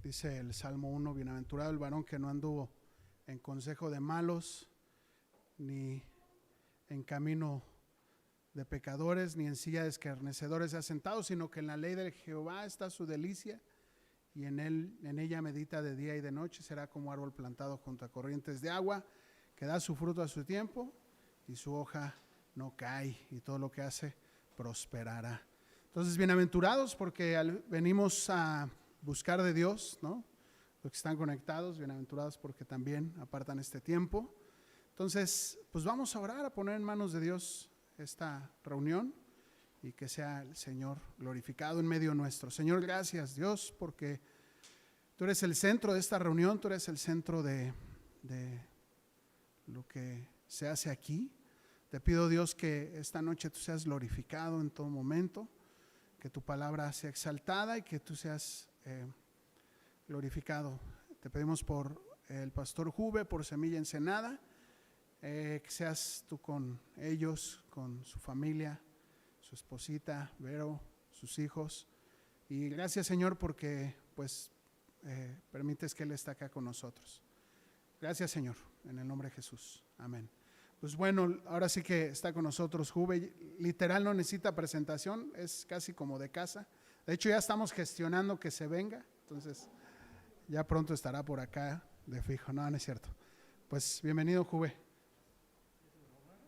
Dice el Salmo 1, bienaventurado el varón que no anduvo en consejo de malos, ni en camino de pecadores, ni en silla de escarnecedores se ha sentado, sino que en la ley de Jehová está su delicia, y en ella medita de día y de noche. Será como árbol plantado junto a corrientes de agua, que da su fruto a su tiempo, y su hoja no cae, y todo lo que hace prosperará. Entonces, bienaventurados porque venimos a buscar de Dios, ¿no? Los que están conectados, bienaventurados porque también apartan este tiempo. Entonces, pues vamos a orar, a poner en manos de Dios esta reunión y que sea el Señor glorificado en medio nuestro. Señor, gracias Dios, porque tú eres el centro de esta reunión, tú eres el centro de lo que se hace aquí. Te pido, Dios, que esta noche tú seas glorificado en todo momento, que tu palabra sea exaltada y que tú seas glorificado. Te pedimos por el pastor Juve, por Semilla Ensenada, que seas tú con ellos, con su familia, su esposita, Vero, sus hijos. Y gracias, Señor, porque pues permites que Él esté acá con nosotros. Gracias, Señor, en el nombre de Jesús. Amén. Pues bueno, ahora sí que está con nosotros Juve. Literal no necesita presentación, es casi como de casa. De hecho ya estamos gestionando que se venga, entonces ya pronto estará por acá de fijo. No, no es cierto. Pues bienvenido, Juve.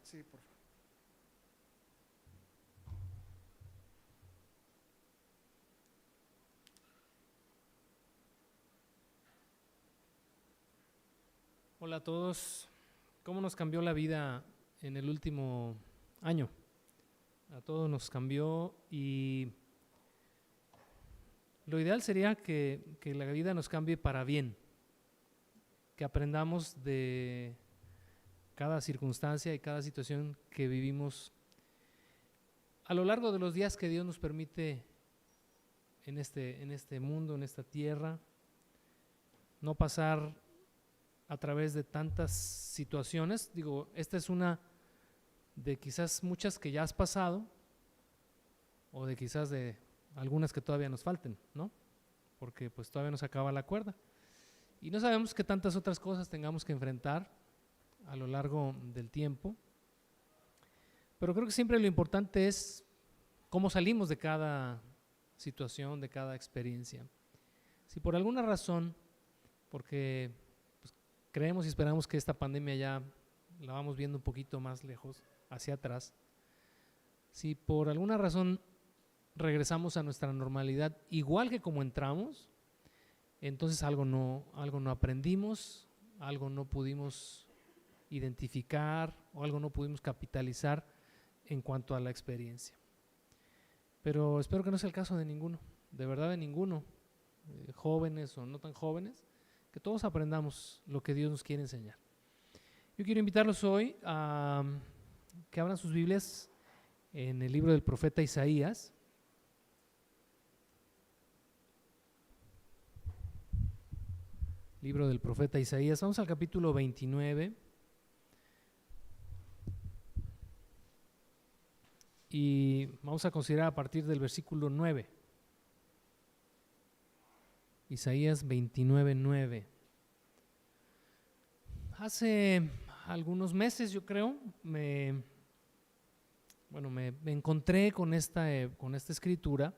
Sí, por favor. Hola a todos. ¿Cómo nos cambió la vida en el último año? A todos nos cambió, y lo ideal sería que la vida nos cambie para bien, que aprendamos de cada circunstancia y cada situación que vivimos a lo largo de los días que Dios nos permite en este mundo, en esta tierra, no pasar a través de tantas situaciones. Digo, esta es una de quizás muchas que ya has pasado, o de quizás de algunas que todavía nos falten, ¿no? Porque pues todavía nos acaba la cuerda. Y no sabemos qué tantas otras cosas tengamos que enfrentar a lo largo del tiempo. Pero creo que siempre lo importante es cómo salimos de cada situación, de cada experiencia. Si por alguna razón, porque creemos y esperamos que esta pandemia ya la vamos viendo un poquito más lejos, hacia atrás, si por alguna razón regresamos a nuestra normalidad igual que como entramos, entonces algo no aprendimos, algo no pudimos identificar o algo no pudimos capitalizar en cuanto a la experiencia. Pero espero que no sea el caso de ninguno, de verdad de ninguno, jóvenes o no tan jóvenes, que todos aprendamos lo que Dios nos quiere enseñar. Yo quiero invitarlos hoy a que abran sus Biblias en el libro del profeta Isaías. Libro del profeta Isaías, vamos al capítulo 29 y vamos a considerar a partir del versículo 9. Isaías 29:9. Hace algunos meses, yo creo, me encontré con esta escritura,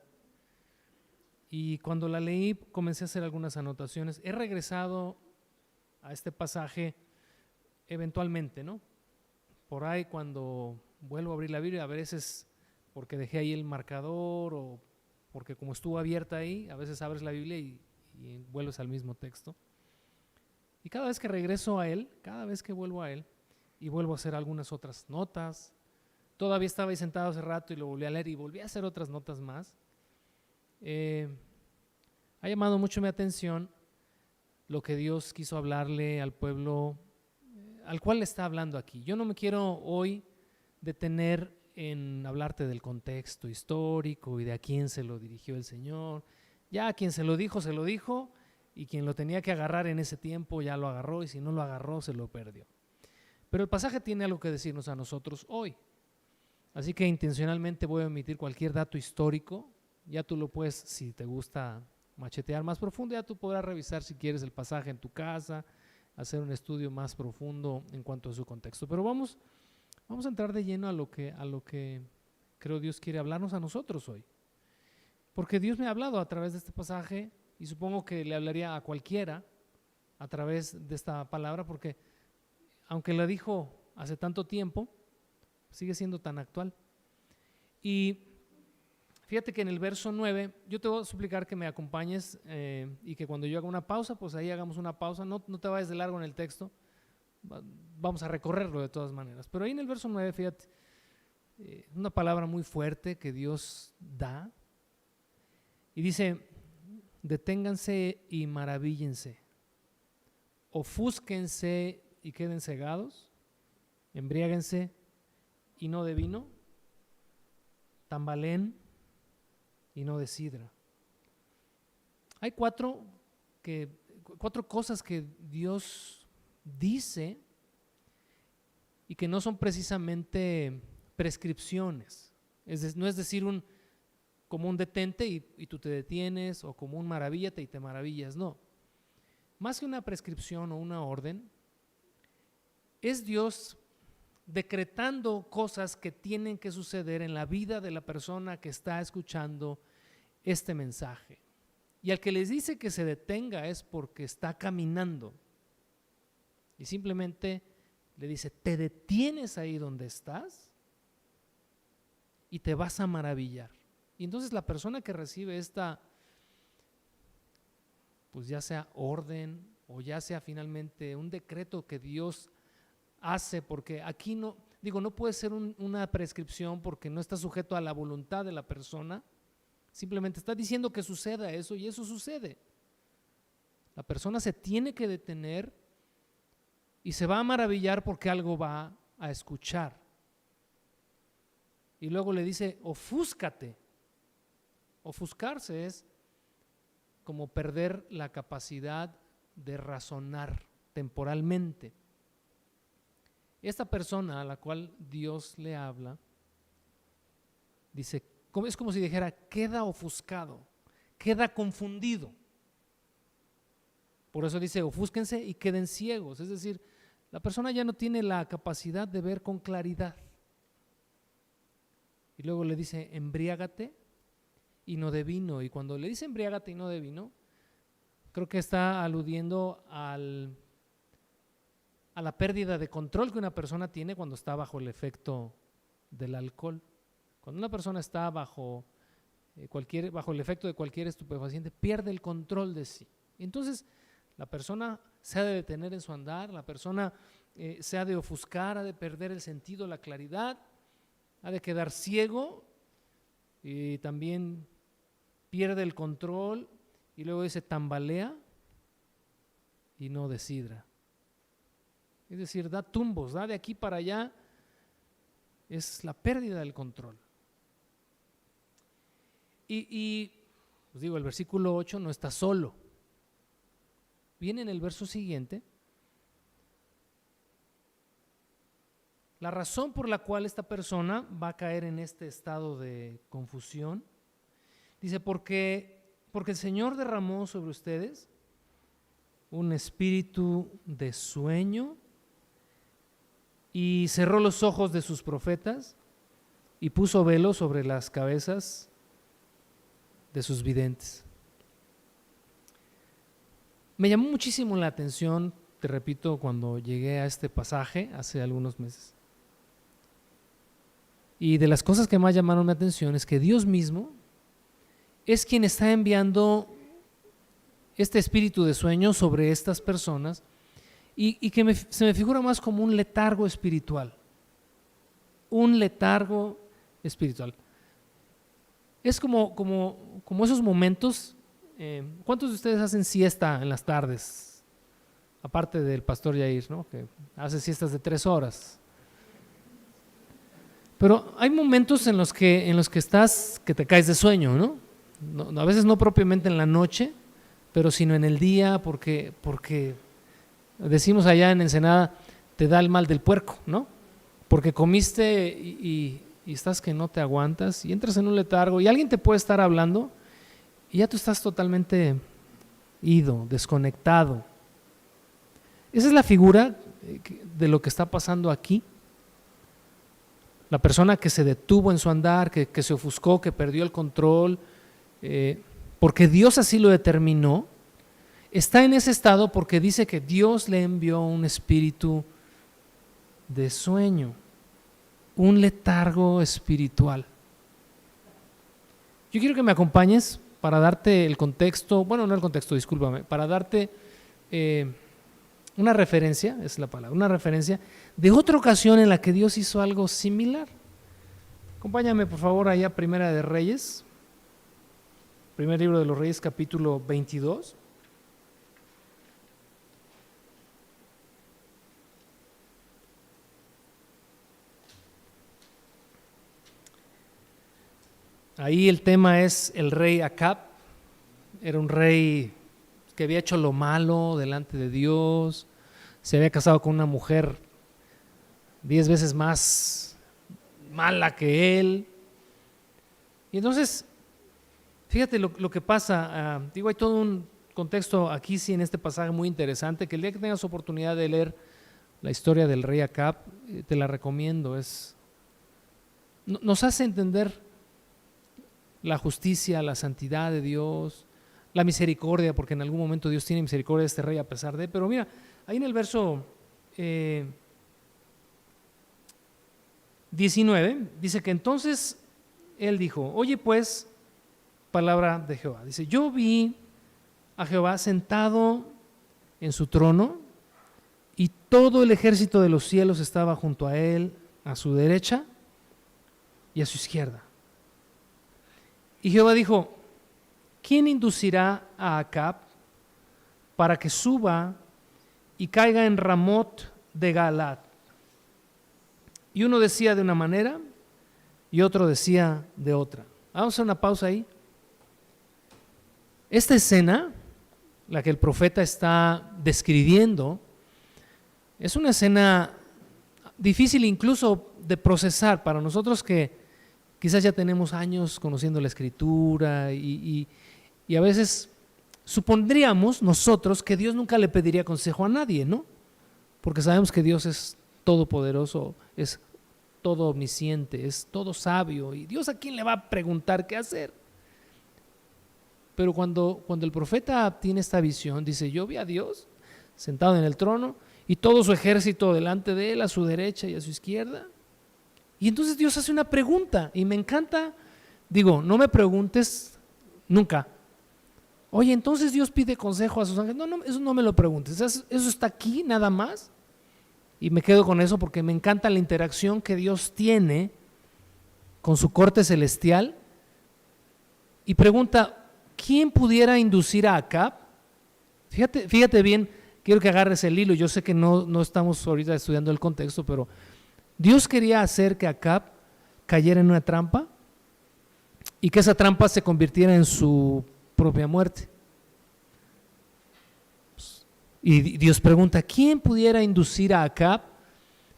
y cuando la leí comencé a hacer algunas anotaciones. He regresado a este pasaje eventualmente, ¿no? Por ahí cuando vuelvo a abrir la Biblia, a veces porque dejé ahí el marcador o porque como estuvo abierta ahí, a veces abres la Biblia y vuelves al mismo texto. Y cada vez que regreso a él, cada vez que vuelvo a él y vuelvo a hacer algunas otras notas, todavía estaba ahí sentado hace rato y lo volví a leer y volví a hacer otras notas más. Ha llamado mucho mi atención lo que Dios quiso hablarle al pueblo al cual le está hablando aquí. Yo no me quiero hoy detener en hablarte del contexto histórico y de a quién se lo dirigió el Señor. Ya a quien se lo dijo, y quien lo tenía que agarrar en ese tiempo ya lo agarró, y si no lo agarró se lo perdió. Pero el pasaje tiene algo que decirnos a nosotros hoy. Así que intencionalmente voy a omitir cualquier dato histórico. Ya tú lo puedes, si te gusta machetear más profundo. Ya tú podrás revisar si quieres el pasaje en tu casa, hacer un estudio más profundo en cuanto a su contexto. Pero vamos a entrar de lleno a lo que creo Dios quiere hablarnos a nosotros hoy. Porque Dios me ha hablado a través de este pasaje y supongo que le hablaría a cualquiera a través de esta palabra, porque aunque la dijo hace tanto tiempo, sigue siendo tan actual. Y fíjate que en el verso 9, yo te voy a suplicar que me acompañes y que cuando yo haga una pausa, pues ahí hagamos una pausa, no te vayas de largo en el texto, vamos a recorrerlo de todas maneras. Pero ahí en el verso 9, fíjate, una palabra muy fuerte que Dios da y dice: deténganse y maravíllense, ofúsquense y queden cegados, embriáguense y no de vino, tambaleen y no de sidra. Hay cuatro cosas que Dios dice y que no son precisamente prescripciones. No es decir como un detente y tú te detienes, o como un maravíllate y te maravillas. No. Más que una prescripción o una orden, es Dios decretando cosas que tienen que suceder en la vida de la persona que está escuchando este mensaje. Y al que les dice que se detenga es porque está caminando. Y simplemente le dice: te detienes ahí donde estás y te vas a maravillar. Y entonces la persona que recibe esta, pues ya sea orden o ya sea finalmente un decreto que Dios hace, porque aquí no puede ser una prescripción porque no está sujeto a la voluntad de la persona, simplemente está diciendo que suceda eso y eso sucede. La persona se tiene que detener y se va a maravillar porque algo va a escuchar. Y luego le dice: ofúscate. Ofuscarse es como perder la capacidad de razonar temporalmente. Esta persona a la cual Dios le habla dice, es como si dijera: queda ofuscado, queda confundido. Por eso dice: ofúsquense y queden ciegos. Es decir, la persona ya no tiene la capacidad de ver con claridad. Y luego le dice: embriágate y no de vino. Y cuando le dice embriágate y no de vino, creo que está aludiendo a la pérdida de control que una persona tiene cuando está bajo el efecto del alcohol. Cuando una persona está bajo el efecto de cualquier estupefaciente, pierde el control de sí. Entonces la persona se ha de detener en su andar, la persona se ha de ofuscar, ha de perder el sentido, la claridad, ha de quedar ciego y también pierde el control. Y luego dice: tambalea y no de sidra. Es decir, da tumbos, da de aquí para allá, es la pérdida del control. Y pues digo, el versículo 8 no está solo. Viene en el verso siguiente la razón por la cual esta persona va a caer en este estado de confusión. Dice: porque el Señor derramó sobre ustedes un espíritu de sueño y cerró los ojos de sus profetas y puso velo sobre las cabezas de sus videntes. Me llamó muchísimo la atención, te repito, cuando llegué a este pasaje hace algunos meses. Y de las cosas que más llamaron mi atención es que Dios mismo es quien está enviando este espíritu de sueño sobre estas personas y que se me figura más como un letargo espiritual. Un letargo espiritual. Es como esos momentos. ¿Cuántos de ustedes hacen siesta en las tardes? Aparte del pastor Yair, ¿no? Que hace siestas de 3 horas. Pero hay momentos en los que que te caes de sueño, ¿no? A veces no propiamente en la noche, pero sino en el día, porque decimos allá en Ensenada, te da el mal del puerco, ¿no? Porque comiste y estás que no te aguantas y entras en un letargo y alguien te puede estar hablando y ya tú estás totalmente ido, desconectado. Esa es la figura de lo que está pasando aquí. La persona que se detuvo en su andar, que se ofuscó, que perdió el control, porque Dios así lo determinó, está en ese estado porque dice que Dios le envió un espíritu de sueño, un letargo espiritual. Yo quiero que me acompañes para darte el contexto, bueno, no el contexto, discúlpame, para darte una referencia, es la palabra, una referencia de otra ocasión en la que Dios hizo algo similar. Acompáñame por favor allá a Primera de Reyes, primer libro de los Reyes, capítulo 22. Ahí el tema es el rey Acab. Era un rey que había hecho lo malo delante de Dios, se había casado con una mujer 10 veces más mala que él. Y entonces, fíjate lo que pasa. Hay todo un contexto aquí, sí, en este pasaje muy interesante, que el día que tengas oportunidad de leer la historia del rey Acab, te la recomiendo. Nos hace entender la justicia, la santidad de Dios, la misericordia, porque en algún momento Dios tiene misericordia de este rey a pesar de. Pero mira, ahí en el verso 19 dice que entonces él dijo: oye pues, palabra de Jehová. Dice: yo vi a Jehová sentado en su trono y todo el ejército de los cielos estaba junto a él, a su derecha y a su izquierda. Y Jehová dijo: ¿quién inducirá a Acab para que suba y caiga en Ramot de Galaad? Y uno decía de una manera y otro decía de otra. Vamos a hacer una pausa ahí. Esta escena, la que el profeta está describiendo, es una escena difícil incluso de procesar para nosotros que quizás ya tenemos años conociendo la Escritura y a veces supondríamos nosotros que Dios nunca le pediría consejo a nadie, ¿no? Porque sabemos que Dios es todopoderoso, es todo omnisciente, es todo sabio, y Dios, ¿a quién le va a preguntar qué hacer? Pero cuando el profeta tiene esta visión, dice: yo vi a Dios sentado en el trono y todo su ejército delante de él, a su derecha y a su izquierda. Y entonces Dios hace una pregunta y me encanta. Digo, no me preguntes nunca: oye, entonces Dios pide consejo a sus ángeles. No, eso no me lo preguntes, eso está aquí nada más. Y me quedo con eso porque me encanta la interacción que Dios tiene con su corte celestial. Y pregunta: ¿quién pudiera inducir a Acab? Fíjate bien, quiero que agarres el hilo. Yo sé que no estamos ahorita estudiando el contexto, pero Dios quería hacer que Acab cayera en una trampa y que esa trampa se convirtiera en su propia muerte. Y Dios pregunta: ¿quién pudiera inducir a Acab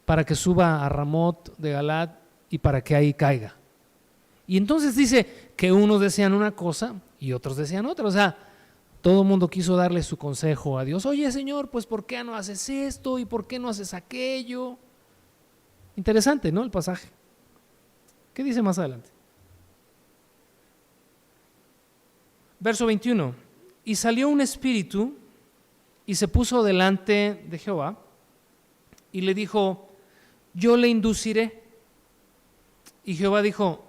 para que suba a Ramot de Galaad y para que ahí caiga? Y entonces dice que unos decían una cosa y otros decían otra. O sea, todo el mundo quiso darle su consejo a Dios. Oye, Señor, pues ¿por qué no haces esto? ¿Y por qué no haces aquello? Interesante, ¿no? El pasaje. ¿Qué dice más adelante? Verso 21. Y salió un espíritu y se puso delante de Jehová y le dijo: yo le induciré. Y Jehová dijo: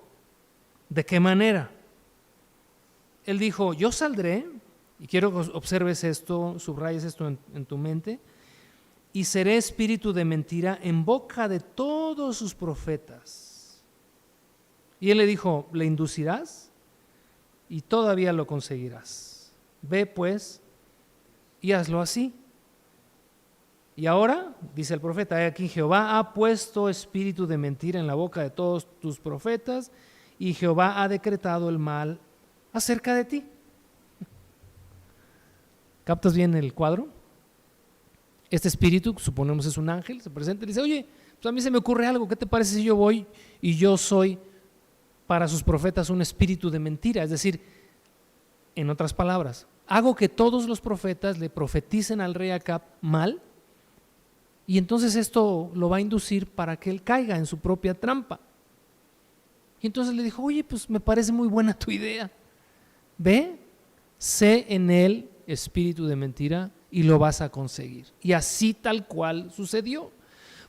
¿de qué manera? Él dijo: yo saldré, y quiero que observes esto, subrayes esto en tu mente, y seré espíritu de mentira en boca de todos sus profetas. Y él le dijo: le inducirás y todavía lo conseguirás. Ve pues y hazlo así. Y ahora, dice el profeta, he aquí: Jehová ha puesto espíritu de mentira en la boca de todos tus profetas, y Jehová ha decretado el mal acerca de ti. ¿Captas bien el cuadro? Este espíritu, suponemos es un ángel, se presenta y dice: oye, pues a mí se me ocurre algo, ¿qué te parece si yo voy y yo soy para sus profetas un espíritu de mentira? Es decir, En otras palabras, hago que todos los profetas le profeticen al rey Acab mal, y entonces esto lo va a inducir para que él caiga en su propia trampa. Y entonces le dijo, oye, pues me parece muy buena tu idea. Ve, sé en él espíritu de mentira y lo vas a conseguir. Y así tal cual sucedió.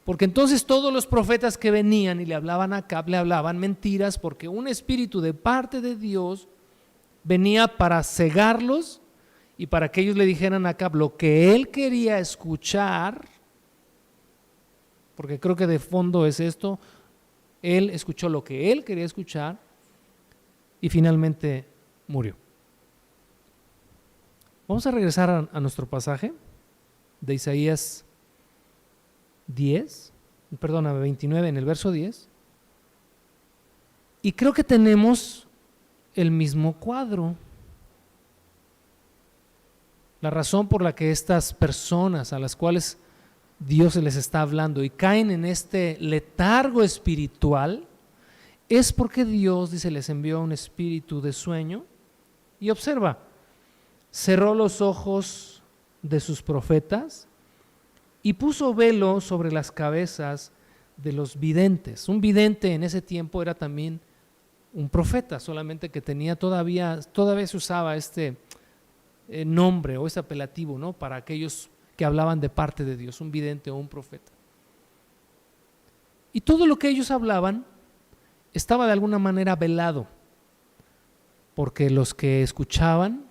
Porque entonces todos los profetas que venían y le hablaban a Acab, le hablaban mentiras, porque un espíritu de parte de Dios venía para cegarlos y para que ellos le dijeran a Acab lo que él quería escuchar, porque creo que de fondo es esto. Él escuchó lo que él quería escuchar y finalmente murió. Vamos a regresar a nuestro pasaje de Isaías 29, en el verso 10. Y creo que tenemos el mismo cuadro. La razón por la que estas personas a las cuales Dios les está hablando y caen en este letargo espiritual es porque Dios, dice, les envió un espíritu de sueño. Y observa, cerró los ojos de sus profetas y puso velo sobre las cabezas de los videntes. Un vidente en ese tiempo era también un profeta, solamente que tenía todavía se usaba este nombre o este apelativo, ¿no?, para aquellos que hablaban de parte de Dios, un vidente o un profeta. Y todo lo que ellos hablaban estaba de alguna manera velado, porque los que escuchaban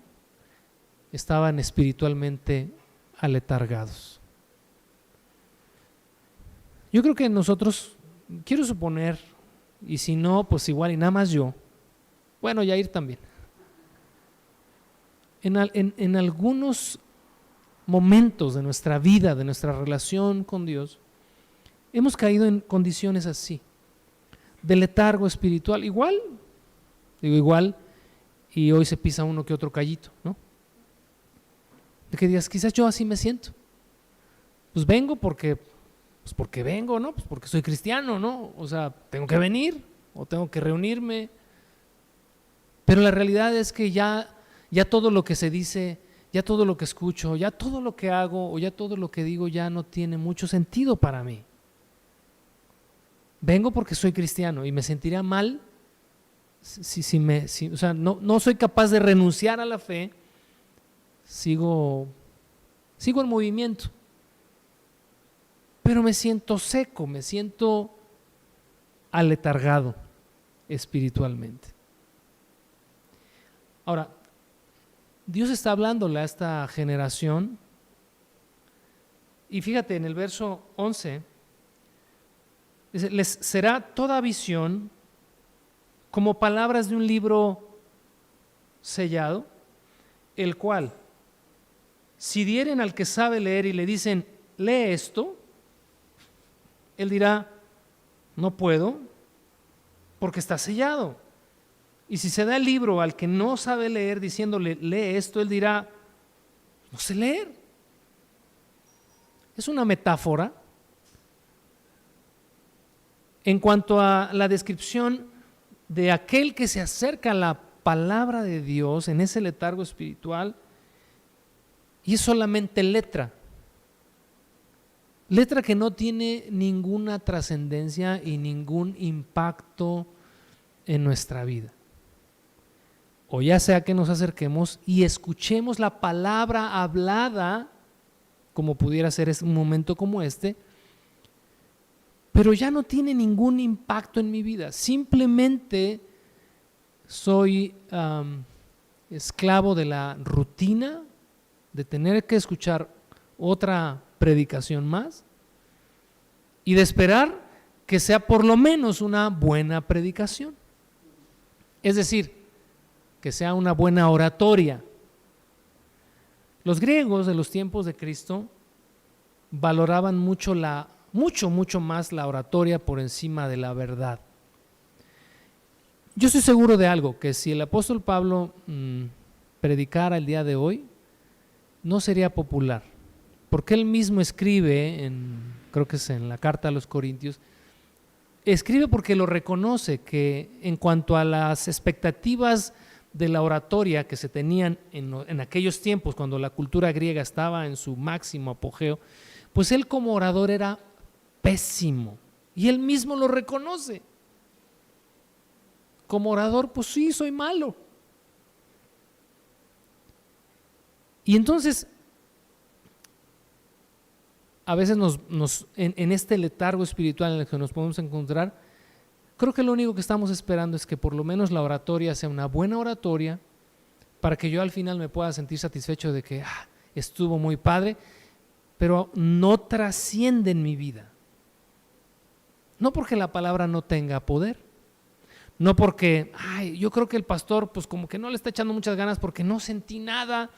estaban espiritualmente aletargados. Yo creo que nosotros, quiero suponer, y si no, pues igual y nada más yo, bueno, Yair también, en algunos momentos de nuestra vida, de nuestra relación con Dios, hemos caído en condiciones así, de letargo espiritual, igual, y hoy se pisa uno que otro callito, ¿no? De que digas, quizás yo así me siento, pues vengo porque vengo, ¿no? Pues porque soy cristiano, ¿no? O sea, tengo que venir o tengo que reunirme, pero la realidad es que ya todo lo que se dice, ya todo lo que escucho, ya todo lo que hago o ya todo lo que digo ya no tiene mucho sentido para mí. Vengo porque soy cristiano y me sentiría mal o sea, no soy capaz de renunciar a la fe, sigo en movimiento, pero me siento seco, me siento aletargado espiritualmente. Ahora, Dios está hablándole a esta generación y fíjate en el verso 11, dice, les será toda visión como palabras de un libro sellado, el cual, si dieren al que sabe leer y le dicen, lee esto, él dirá, no puedo, porque está sellado. Y si se da el libro al que no sabe leer diciéndole, lee esto, él dirá, no sé leer. Es una metáfora en cuanto a la descripción de aquel que se acerca a la palabra de Dios en ese letargo espiritual y es solamente letra que no tiene ninguna trascendencia y ningún impacto en nuestra vida. O ya sea que nos acerquemos y escuchemos la palabra hablada, como pudiera ser un momento como este, pero ya no tiene ningún impacto en mi vida. Simplemente soy esclavo de la rutina, de tener que escuchar otra predicación más y de esperar que sea por lo menos una buena predicación. Es decir, que sea una buena oratoria. Los griegos de los tiempos de Cristo valoraban mucho más la oratoria por encima de la verdad. Yo estoy seguro de algo, que si el apóstol Pablo predicara el día de hoy, no sería popular, porque él mismo escribe, creo que es en la carta a los Corintios, escribe porque lo reconoce, que en cuanto a las expectativas de la oratoria que se tenían en aquellos tiempos, cuando la cultura griega estaba en su máximo apogeo, pues él como orador era pésimo y él mismo lo reconoce. Como orador, pues sí, soy malo. Y entonces, a veces en este letargo espiritual en el que nos podemos encontrar, creo que lo único que estamos esperando es que por lo menos la oratoria sea una buena oratoria para que yo al final me pueda sentir satisfecho de que estuvo muy padre, pero no trasciende en mi vida. No porque la palabra no tenga poder, no porque, yo creo que el pastor pues como que no le está echando muchas ganas porque no sentí nada,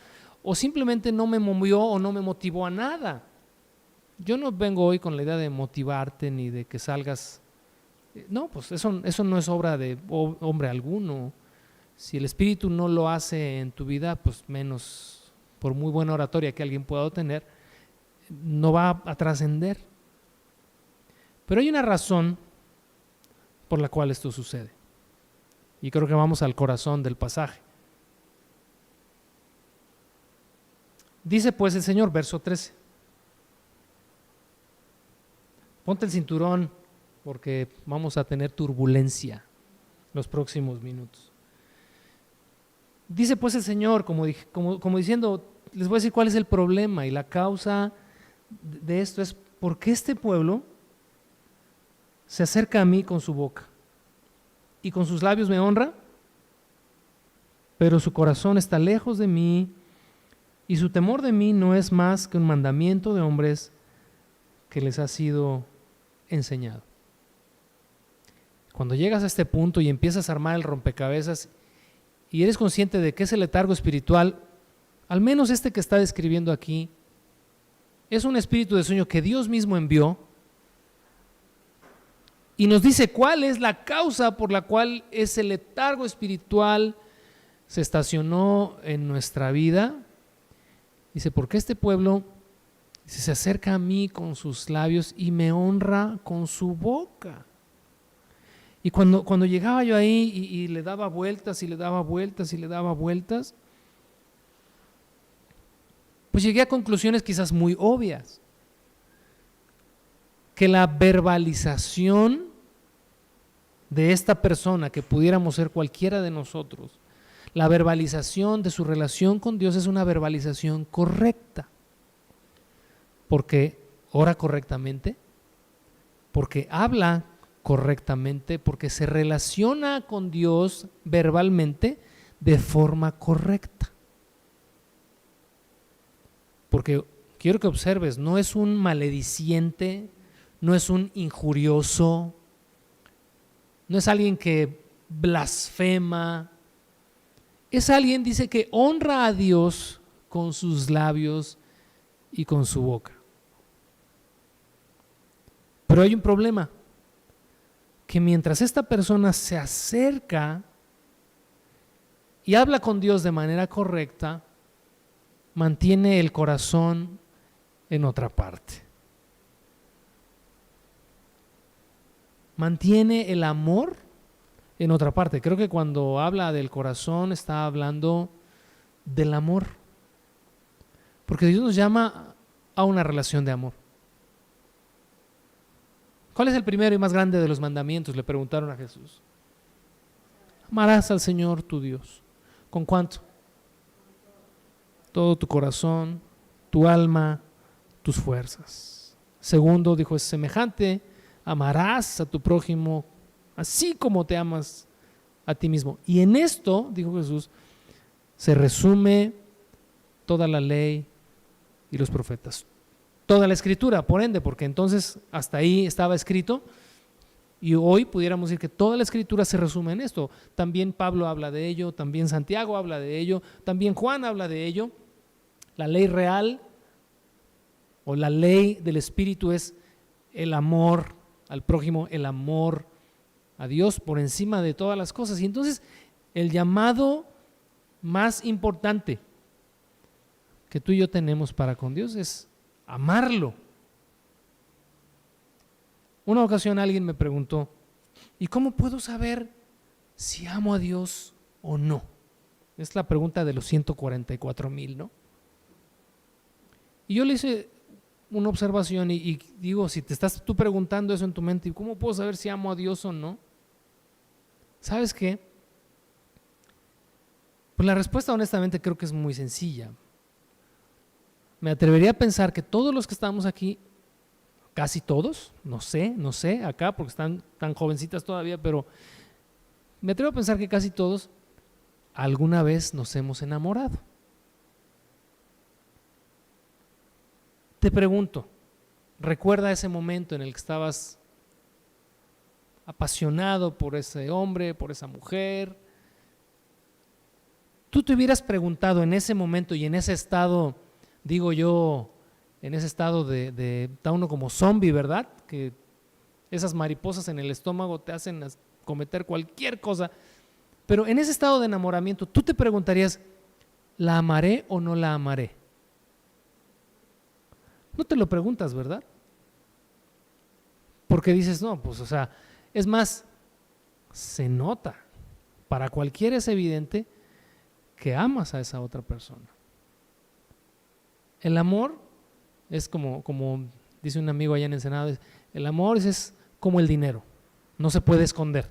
o simplemente no me movió o no me motivó a nada. Yo no vengo hoy con la idea de motivarte ni de que salgas. No, pues eso no es obra de hombre alguno. Si el Espíritu no lo hace en tu vida, pues menos, por muy buena oratoria que alguien pueda obtener, no va a trascender. Pero hay una razón por la cual esto sucede. Y creo que vamos al corazón del pasaje. Dice pues el Señor, verso 13. Ponte el cinturón porque vamos a tener turbulencia los próximos minutos. Dice pues el Señor, como diciendo, les voy a decir cuál es el problema y la causa de esto es porque este pueblo se acerca a mí con su boca y con sus labios me honra, pero su corazón está lejos de mí y su temor de mí no es más que un mandamiento de hombres que les ha sido enseñado. Cuando llegas a este punto y empiezas a armar el rompecabezas y eres consciente de que ese letargo espiritual, al menos este que está describiendo aquí, es un espíritu de sueño que Dios mismo envió y nos dice cuál es la causa por la cual ese letargo espiritual se estacionó en nuestra vida. Dice, porque este pueblo se acerca a mí con sus labios y me honra con su boca. Y cuando llegaba yo ahí y le daba vueltas y le daba vueltas y le daba vueltas, pues llegué a conclusiones quizás muy obvias. Que la verbalización de esta persona, que pudiéramos ser cualquiera de nosotros, la verbalización de su relación con Dios es una verbalización correcta. Porque ora correctamente, porque habla correctamente, porque se relaciona con Dios verbalmente de forma correcta. Porque quiero que observes, no es un malediciente, no es un injurioso, no es alguien que blasfema, es alguien, dice, que honra a Dios con sus labios y con su boca. Pero hay un problema, que mientras esta persona se acerca y habla con Dios de manera correcta, mantiene el corazón en otra parte. Mantiene el amor en otra parte. Creo que cuando habla del corazón está hablando del amor. Porque Dios nos llama a una relación de amor. ¿Cuál es el primero y más grande de los mandamientos? Le preguntaron a Jesús. Amarás al Señor tu Dios. ¿Con cuánto? Todo tu corazón, tu alma, tus fuerzas. Segundo, dijo, es semejante. Amarás a tu prójimo así como te amas a ti mismo. Y en esto, dijo Jesús, se resume toda la ley y los profetas. Toda la escritura, por ende, porque entonces hasta ahí estaba escrito y hoy pudiéramos decir que toda la escritura se resume en esto. También Pablo habla de ello, también Santiago habla de ello, también Juan habla de ello. La ley real o la ley del Espíritu es el amor al prójimo, el amor a Dios por encima de todas las cosas. Y entonces el llamado más importante que tú y yo tenemos para con Dios es amarlo. Una ocasión alguien me preguntó, ¿y cómo puedo saber si amo a Dios o no? Es la pregunta de los 144,000, ¿no? Y yo le hice una observación y digo, si te estás tú preguntando eso en tu mente, ¿cómo puedo saber si amo a Dios o no? ¿Sabes qué? Pues la respuesta honestamente creo que es muy sencilla. Me atrevería a pensar que todos los que estamos aquí, casi todos, no sé acá porque están tan jovencitas todavía, pero me atrevo a pensar que casi todos alguna vez nos hemos enamorado. Te pregunto, ¿recuerda ese momento en el que estabas apasionado por ese hombre, por esa mujer? Tú te hubieras preguntado en ese momento y en ese estado, digo yo, en ese estado de está uno como zombie, ¿verdad? Que esas mariposas en el estómago te hacen cometer cualquier cosa. Pero en ese estado de enamoramiento, tú te preguntarías, ¿la amaré o no la amaré? No te lo preguntas, ¿verdad? Porque dices, no, pues o sea, es más, se nota, para cualquiera es evidente que amas a esa otra persona. El amor es como dice un amigo allá en Ensenada, el amor es como el dinero, no se puede esconder.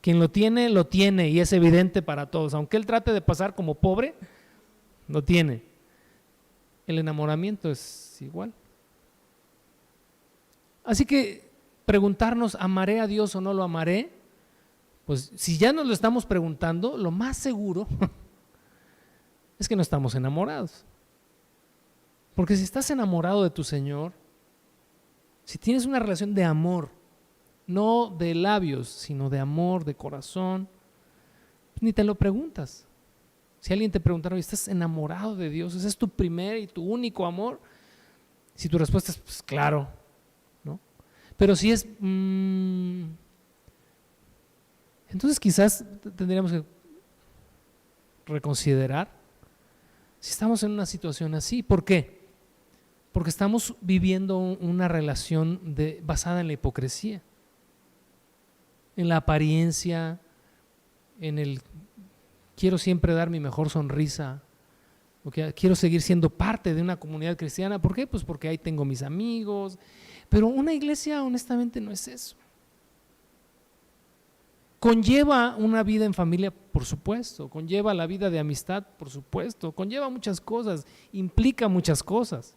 Quien lo tiene y es evidente para todos, aunque él trate de pasar como pobre, lo tiene. El enamoramiento es igual. Así que preguntarnos, ¿amaré a Dios o no lo amaré? Pues si ya nos lo estamos preguntando, lo más seguro es que no estamos enamorados. Porque si estás enamorado de tu Señor, si tienes una relación de amor, no de labios, sino de amor, de corazón, ni te lo preguntas. Si alguien te preguntara, ¿estás enamorado de Dios? ¿Ese es tu primer y tu único amor? Si tu respuesta es, pues claro, ¿no? Pero si es, entonces quizás tendríamos que reconsiderar si estamos en una situación así. ¿Por qué? Porque estamos viviendo una relación basada en la hipocresía, en la apariencia, en el quiero siempre dar mi mejor sonrisa, porque quiero seguir siendo parte de una comunidad cristiana. ¿Por qué? Pues porque ahí tengo mis amigos. Pero una iglesia honestamente no es eso. Conlleva una vida en familia, por supuesto, conlleva la vida de amistad, por supuesto, conlleva muchas cosas, implica muchas cosas.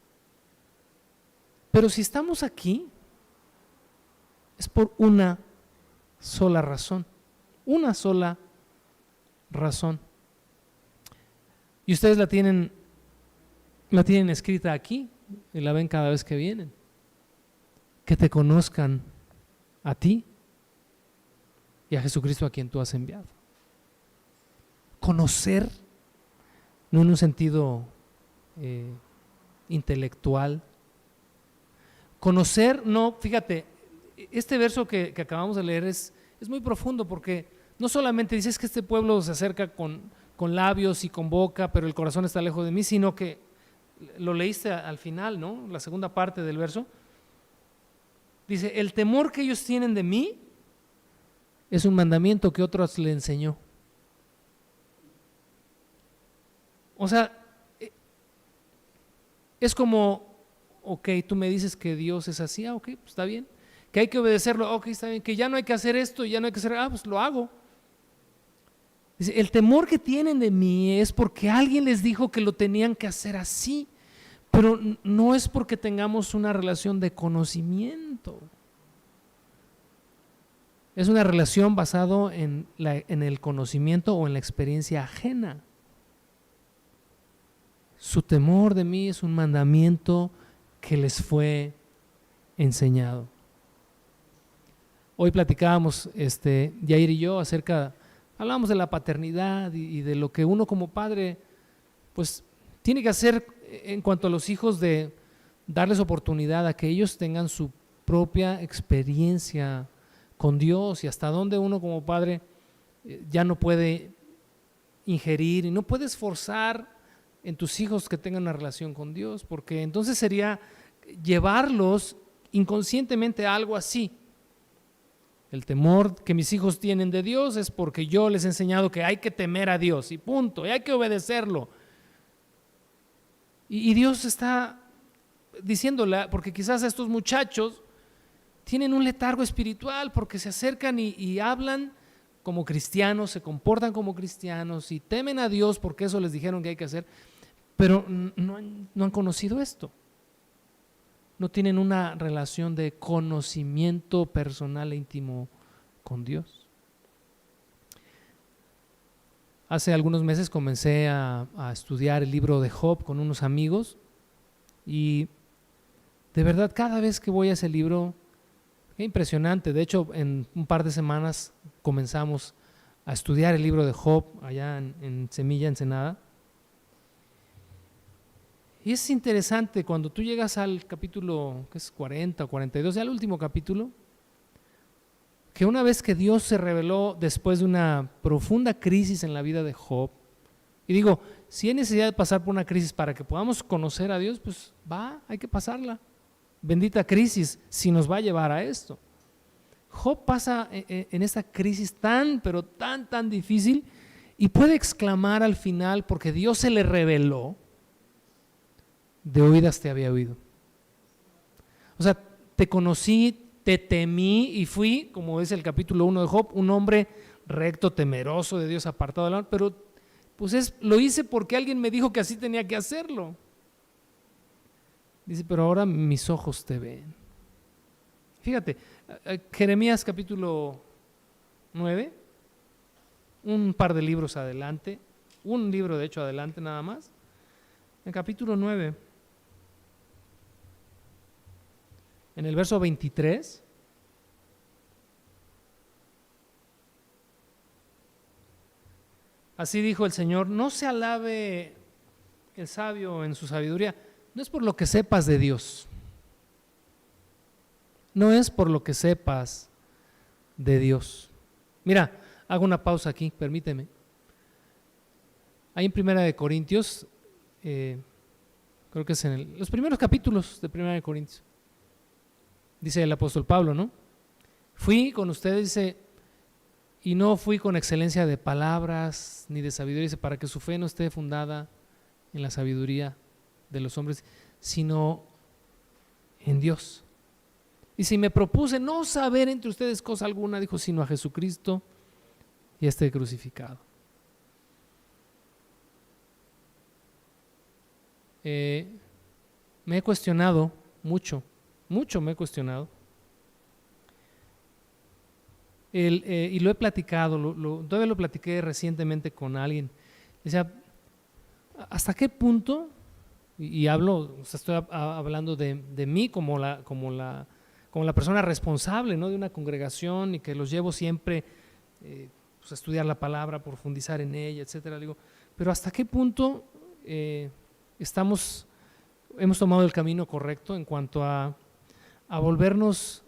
Pero si estamos aquí, es por una sola razón, una sola razón. Y ustedes la tienen escrita aquí y la ven cada vez que vienen. Que te conozcan a ti y a Jesucristo a quien tú has enviado. Conocer, no en un sentido intelectual. Conocer, no, fíjate, este verso que acabamos de leer es muy profundo porque no solamente dices que este pueblo se acerca con labios y con boca, pero el corazón está lejos de mí, sino que lo leíste al final, ¿no? La segunda parte del verso. Dice, el temor que ellos tienen de mí es un mandamiento que otros le enseñó. O sea, es como, ok, tú me dices que Dios es así, ok, pues está bien. Que hay que obedecerlo, ok, está bien. Que ya no hay que hacer esto, ya no hay que hacer, pues lo hago. Dice, el temor que tienen de mí es porque alguien les dijo que lo tenían que hacer así, pero no es porque tengamos una relación de conocimiento. Es una relación basada en el conocimiento o en la experiencia ajena. Su temor de mí es un mandamiento que les fue enseñado. Hoy platicábamos, Yair y yo, hablábamos de la paternidad y de lo que uno como padre, pues, tiene que hacer en cuanto a los hijos, de darles oportunidad a que ellos tengan su propia experiencia con Dios y hasta dónde uno como padre ya no puede ingerir y no puedes forzar en tus hijos que tengan una relación con Dios, porque entonces sería llevarlos inconscientemente a algo así. El temor que mis hijos tienen de Dios es porque yo les he enseñado que hay que temer a Dios y punto, y hay que obedecerlo. Y Dios está diciéndole, porque quizás estos muchachos tienen un letargo espiritual porque se acercan y hablan como cristianos, se comportan como cristianos y temen a Dios porque eso les dijeron que hay que hacer, pero no han conocido esto. No tienen una relación de conocimiento personal e íntimo con Dios. Hace algunos meses comencé a estudiar el libro de Job con unos amigos y de verdad cada vez que voy a ese libro, qué impresionante. De hecho, en un par de semanas comenzamos a estudiar el libro de Job allá en Semilla, Ensenada. Y es interesante cuando tú llegas al capítulo, que es 40 o 42, ya el último capítulo, que una vez que Dios se reveló después de una profunda crisis en la vida de Job, y digo, si hay necesidad de pasar por una crisis para que podamos conocer a Dios, pues hay que pasarla. Bendita crisis, si nos va a llevar a esto. Job pasa en esta crisis pero tan difícil y puede exclamar al final, porque Dios se le reveló, de oídas te había oído. O sea, te conocí, te temí y fui, como dice el capítulo 1 de Job, un hombre recto, temeroso de Dios, apartado del mal, pero pues lo hice porque alguien me dijo que así tenía que hacerlo. Dice, pero ahora mis ojos te ven. Fíjate, Jeremías capítulo 9, un par de libros adelante, un libro de hecho adelante nada más, en capítulo 9, en el verso 23, así dijo el Señor, no se alabe el sabio en su sabiduría, no es por lo que sepas de Dios, no es por lo que sepas de Dios. Mira, hago una pausa aquí, permíteme. Ahí en Primera de Corintios, creo que es en los primeros capítulos de Primera de Corintios, dice el apóstol Pablo, ¿no? Fui con ustedes, dice, y no fui con excelencia de palabras ni de sabiduría, dice, para que su fe no esté fundada en la sabiduría de los hombres, sino en Dios. Y si me propuse no saber entre ustedes cosa alguna, dijo, sino a Jesucristo y a este crucificado. Me he cuestionado mucho me he cuestionado. Y lo he platicado, todavía lo platiqué recientemente con alguien. Decía, ¿hasta qué punto? Y hablo, o sea, estoy hablando de mí como la persona responsable, ¿no?, de una congregación y que los llevo siempre pues a estudiar la palabra, profundizar en ella, etcétera. Digo, pero ¿hasta qué punto hemos tomado el camino correcto en cuanto a volvernos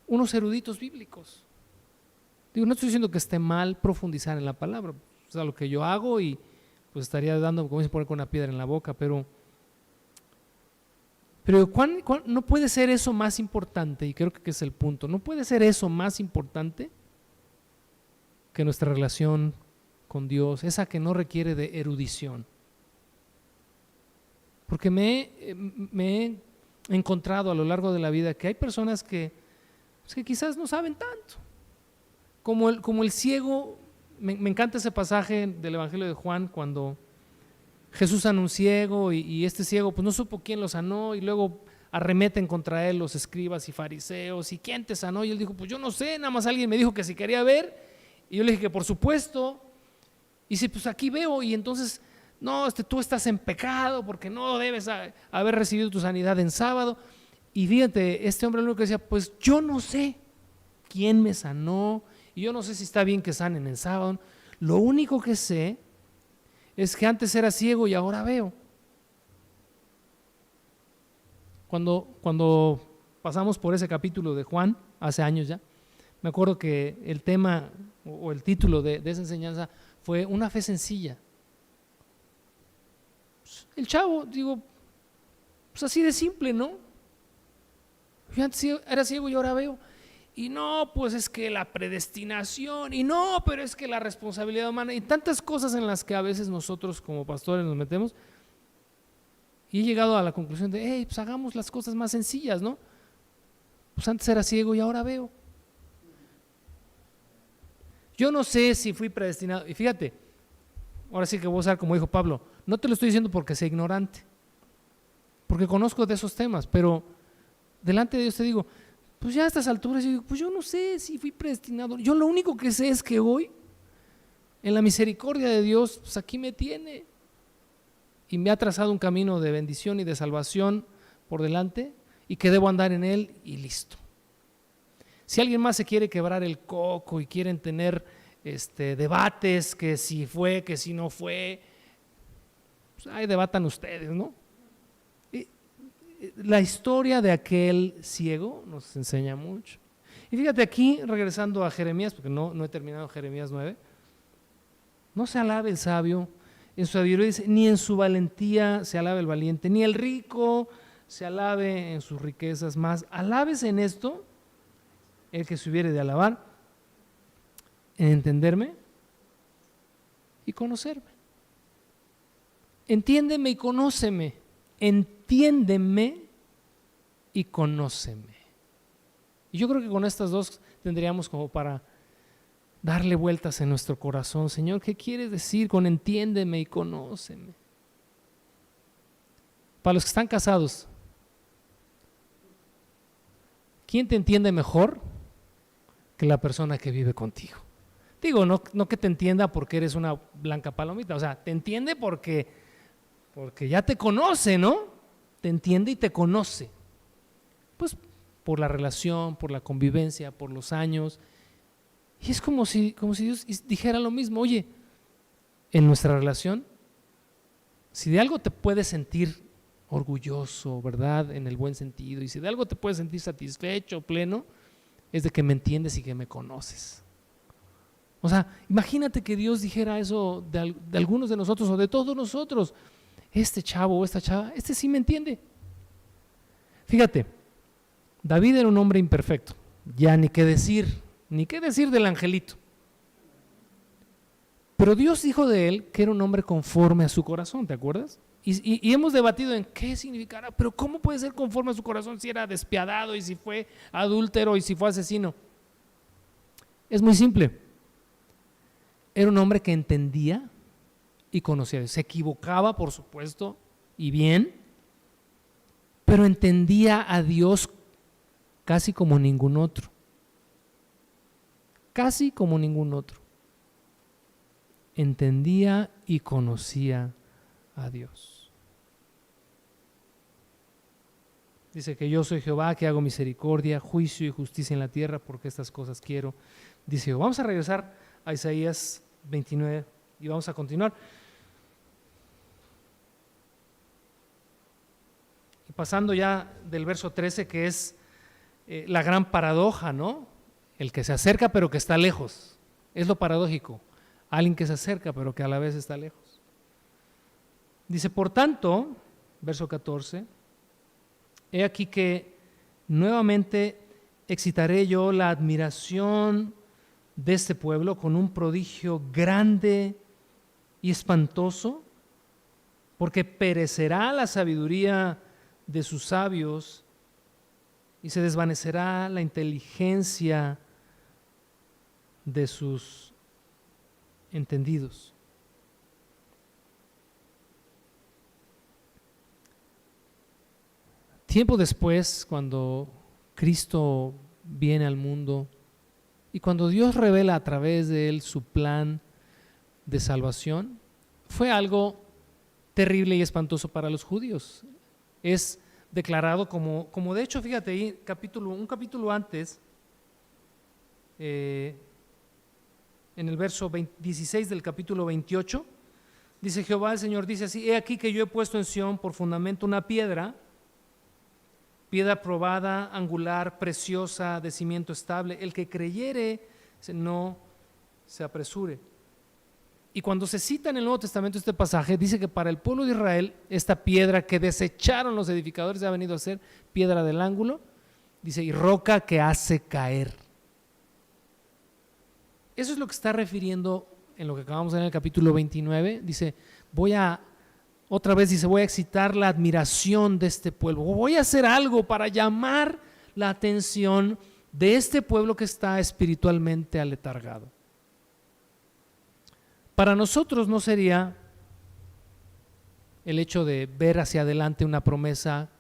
unos eruditos bíblicos? Digo, no estoy diciendo que esté mal profundizar en la palabra, o sea, lo que yo hago y pues estaría dando, como dicen, poner con una piedra en la boca, pero no puede ser eso más importante, y creo que es el punto, no puede ser eso más importante que nuestra relación con Dios, esa que no requiere de erudición. Porque me he encontrado a lo largo de la vida que hay personas que quizás no saben tanto, como el ciego. Me encanta ese pasaje del Evangelio de Juan cuando Jesús sanó un ciego y este ciego pues no supo quién lo sanó y luego arremeten contra él los escribas y fariseos. ¿Y quién te sanó? Y él dijo, pues yo no sé, nada más alguien me dijo que si quería ver y yo le dije que por supuesto. Y dice, pues aquí veo. Y entonces, no, tú estás en pecado porque no debes haber recibido tu sanidad en sábado. Y fíjate, este hombre lo único que decía, pues yo no sé quién me sanó y yo no sé si está bien que sanen en sábado. Lo único que sé es que antes era ciego y ahora veo. Cuando pasamos por ese capítulo de Juan, hace años ya, me acuerdo que el tema o el título de esa enseñanza fue una fe sencilla. El chavo, digo, pues así de simple, ¿no? Yo antes era ciego y ahora veo. Y no, pues es que la predestinación, y no, pero es que la responsabilidad humana, y tantas cosas en las que a veces nosotros como pastores nos metemos. Y he llegado a la conclusión de, hey, pues hagamos las cosas más sencillas, ¿no? Pues antes era ciego y ahora veo. Yo no sé si fui predestinado. Y fíjate, ahora sí que voy a usar como dijo Pablo, no te lo estoy diciendo porque sea ignorante, porque conozco de esos temas, pero delante de Dios te digo, pues ya a estas alturas yo digo, pues yo no sé si fui predestinado. Yo lo único que sé es que hoy, en la misericordia de Dios, pues aquí me tiene y me ha trazado un camino de bendición y de salvación por delante y que debo andar en él y listo. Si alguien más se quiere quebrar el coco y quieren tener debates, que si fue, que si no fue, pues ahí debatan ustedes, ¿no? La historia de aquel ciego nos enseña mucho. Y fíjate aquí, regresando a Jeremías, porque no he terminado Jeremías 9, no se alabe el sabio en su sabiduría, ni en su valentía se alabe el valiente, ni el rico se alabe en sus riquezas, más alábese en esto el que se hubiere de alabar, en entenderme y conocerme. Entiéndeme y conóceme. Entiéndeme y conóceme. Y yo creo que con estas dos tendríamos como para darle vueltas en nuestro corazón. Señor, ¿qué quieres decir con entiéndeme y conóceme? Para los que están casados, ¿quién te entiende mejor que la persona que vive contigo? Digo, no que te entienda porque eres una blanca palomita, o sea, te entiende porque ya te conoce, ¿no? Te entiende y te conoce. Pues por la relación, por la convivencia, por los años. Y es como si Dios dijera lo mismo. Oye, en nuestra relación, si de algo te puedes sentir orgulloso, ¿verdad? En el buen sentido. Y si de algo te puedes sentir satisfecho, pleno, es de que me entiendes y que me conoces. O sea, imagínate que Dios dijera eso de algunos de nosotros o de todos nosotros. Este chavo o esta chava, este sí me entiende. Fíjate, David era un hombre imperfecto, ya ni qué decir del angelito. Pero Dios dijo de él que era un hombre conforme a su corazón, ¿te acuerdas? Y hemos debatido en qué significará, pero ¿cómo puede ser conforme a su corazón si era despiadado y si fue adúltero y si fue asesino? Es muy simple. Era un hombre que entendía y conocía a Dios. Se equivocaba, por supuesto, y bien, pero entendía a Dios casi como ningún otro. Casi como ningún otro. Entendía y conocía a Dios. Dice que yo soy Jehová, que hago misericordia, juicio y justicia en la tierra, porque estas cosas quiero. Dice, vamos a regresar a Isaías 29 y vamos a continuar. Y pasando ya del verso 13, que es la gran paradoja, ¿no? El que se acerca pero que está lejos. Es lo paradójico. Alguien que se acerca pero que a la vez está lejos. Dice, por tanto, verso 14, he aquí que nuevamente excitaré yo la admiración de este pueblo con un prodigio grande y espantoso, porque perecerá la sabiduría de sus sabios y se desvanecerá la inteligencia de sus entendidos. Tiempo después, cuando Cristo viene al mundo y cuando Dios revela a través de él su plan de salvación, fue algo terrible y espantoso para los judíos. Es declarado como de hecho, fíjate ahí, un capítulo antes, en el verso 16 del capítulo 28, dice Jehová el Señor, dice así, he aquí que yo he puesto en Sión por fundamento una piedra probada, angular, preciosa, de cimiento estable, el que creyere no se apresure. Y cuando se cita en el Nuevo Testamento este pasaje, dice que para el pueblo de Israel, esta piedra que desecharon los edificadores ha venido a ser piedra del ángulo, Dice, y roca que hace caer. Eso es lo que está refiriendo en lo que acabamos de ver en el capítulo 29. Dice, voy a excitar la admiración de este pueblo. Voy a hacer algo para llamar la atención de este pueblo que está espiritualmente aletargado. Para nosotros no sería el hecho de ver hacia adelante una promesa